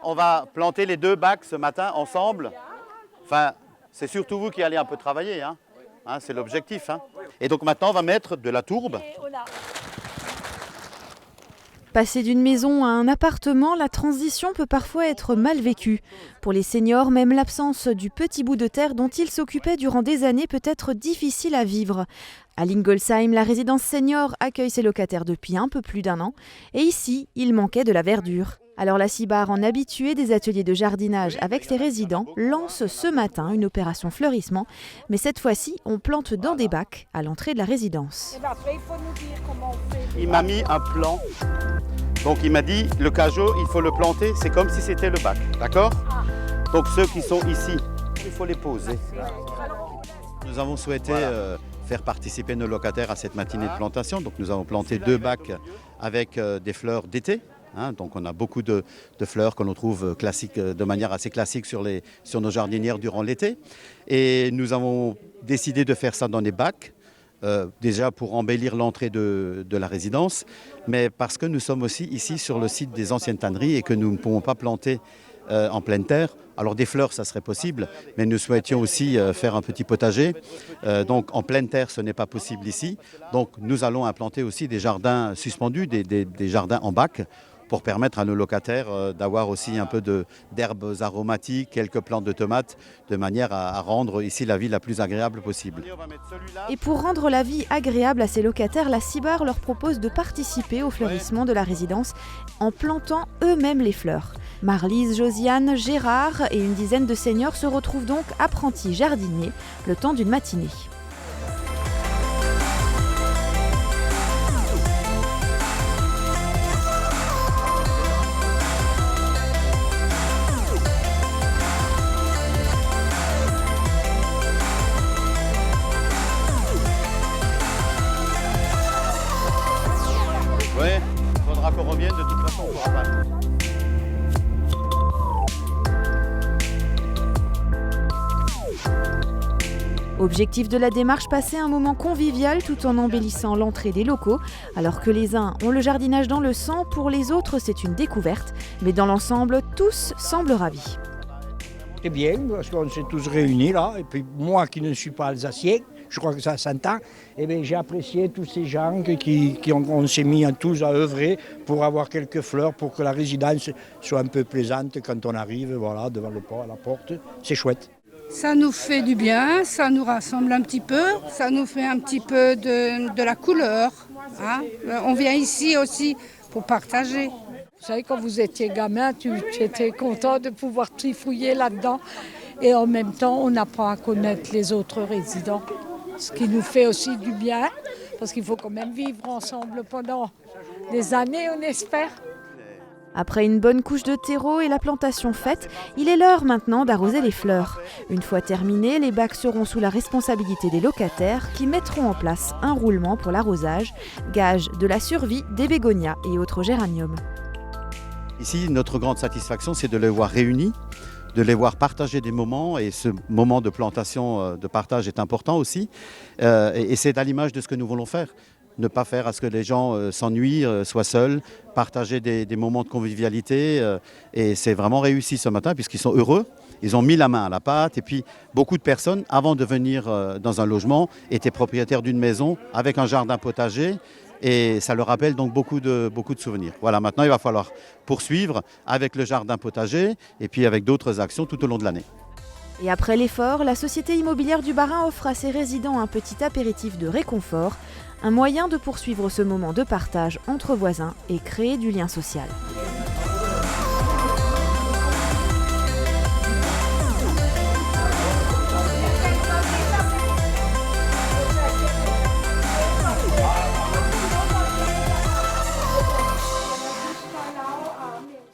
on va planter les 2 bacs ce matin ensemble. Enfin, c'est surtout vous qui allez un peu travailler, hein. Hein, c'est l'objectif. Hein. Et donc maintenant, on va mettre de la tourbe. Passer d'une maison à un appartement, la transition peut parfois être mal vécue. Pour les seniors, même l'absence du petit bout de terre dont ils s'occupaient durant des années peut être difficile à vivre. À Lingolsheim, la résidence senior accueille ses locataires depuis un peu plus d'1 an. Et ici, il manquait de la verdure. Alors la CIBAR, en habituée des ateliers de jardinage avec ses résidents, lance ce matin une opération fleurissement. Mais cette fois-ci, on plante dans des bacs à l'entrée de la résidence. Il m'a mis un plan. Donc il m'a dit, le cajot, il faut le planter, c'est comme si c'était le bac, d'accord? Donc ceux qui sont ici, il faut les poser. Nous avons souhaité faire participer nos locataires à cette matinée de plantation. Donc nous avons planté 2 bacs avec des fleurs d'été. Hein, donc on a beaucoup de fleurs que l'on trouve classiques, de manière assez classique sur nos jardinières durant l'été. Et nous avons décidé de faire ça dans des bacs. Déjà pour embellir l'entrée de la résidence, mais parce que nous sommes aussi ici sur le site des anciennes tanneries et que nous ne pouvons pas planter en pleine terre. Alors des fleurs, ça serait possible, mais nous souhaitions aussi faire un petit potager. Donc en pleine terre, ce n'est pas possible ici. Donc nous allons implanter aussi des jardins suspendus, des jardins en bac, pour permettre à nos locataires d'avoir aussi un peu d'herbes aromatiques, quelques plantes de tomates, de manière à rendre ici la vie la plus agréable possible. Et pour rendre la vie agréable à ses locataires, la CIBAR leur propose de participer au fleurissement de la résidence en plantant eux-mêmes les fleurs. Marlise, Josiane, Gérard et une dizaine de seniors se retrouvent donc apprentis jardiniers le temps d'une matinée. Oui, il faudra qu'on revienne, de toute façon, on ne pourra pas. Objectif de la démarche, passer un moment convivial tout en embellissant l'entrée des locaux. Alors que les uns ont le jardinage dans le sang, pour les autres c'est une découverte. Mais dans l'ensemble, tous semblent ravis. C'est bien parce qu'on s'est tous réunis là. Et puis moi qui ne suis pas alsacien, je crois que ça s'entend, j'ai apprécié tous ces gens on s'est mis tous à œuvrer pour avoir quelques fleurs, pour que la résidence soit un peu plaisante quand on arrive voilà, devant la porte. C'est chouette. Ça nous fait du bien, ça nous rassemble un petit peu, ça nous fait un petit peu de la couleur. Hein. On vient ici aussi pour partager. Vous savez, quand vous étiez gamin, tu étais content de pouvoir trifouiller là-dedans. Et en même temps, on apprend à connaître les autres résidents. Ce qui nous fait aussi du bien, parce qu'il faut quand même vivre ensemble pendant des années, on espère. Après une bonne couche de terreau et la plantation faite, il est l'heure maintenant d'arroser les fleurs. Une fois terminés, les bacs seront sous la responsabilité des locataires qui mettront en place un roulement pour l'arrosage, gage de la survie des bégonias et autres géraniums. Ici, notre grande satisfaction, c'est de les voir réunis, de les voir partager des moments, et ce moment de plantation, de partage est important aussi. Et c'est à l'image de ce que nous voulons faire. Ne pas faire à ce que les gens s'ennuient, soient seuls, partager des moments de convivialité. Et c'est vraiment réussi ce matin puisqu'ils sont heureux. Ils ont mis la main à la pâte. Et puis beaucoup de personnes, avant de venir dans un logement, étaient propriétaires d'une maison avec un jardin potager. Et ça leur rappelle donc beaucoup de souvenirs. Voilà, maintenant il va falloir poursuivre avec le jardin potager et puis avec d'autres actions tout au long de l'année. Et après l'effort, la Société immobilière du Bas-Rhin offre à ses résidents un petit apéritif de réconfort, un moyen de poursuivre ce moment de partage entre voisins et créer du lien social.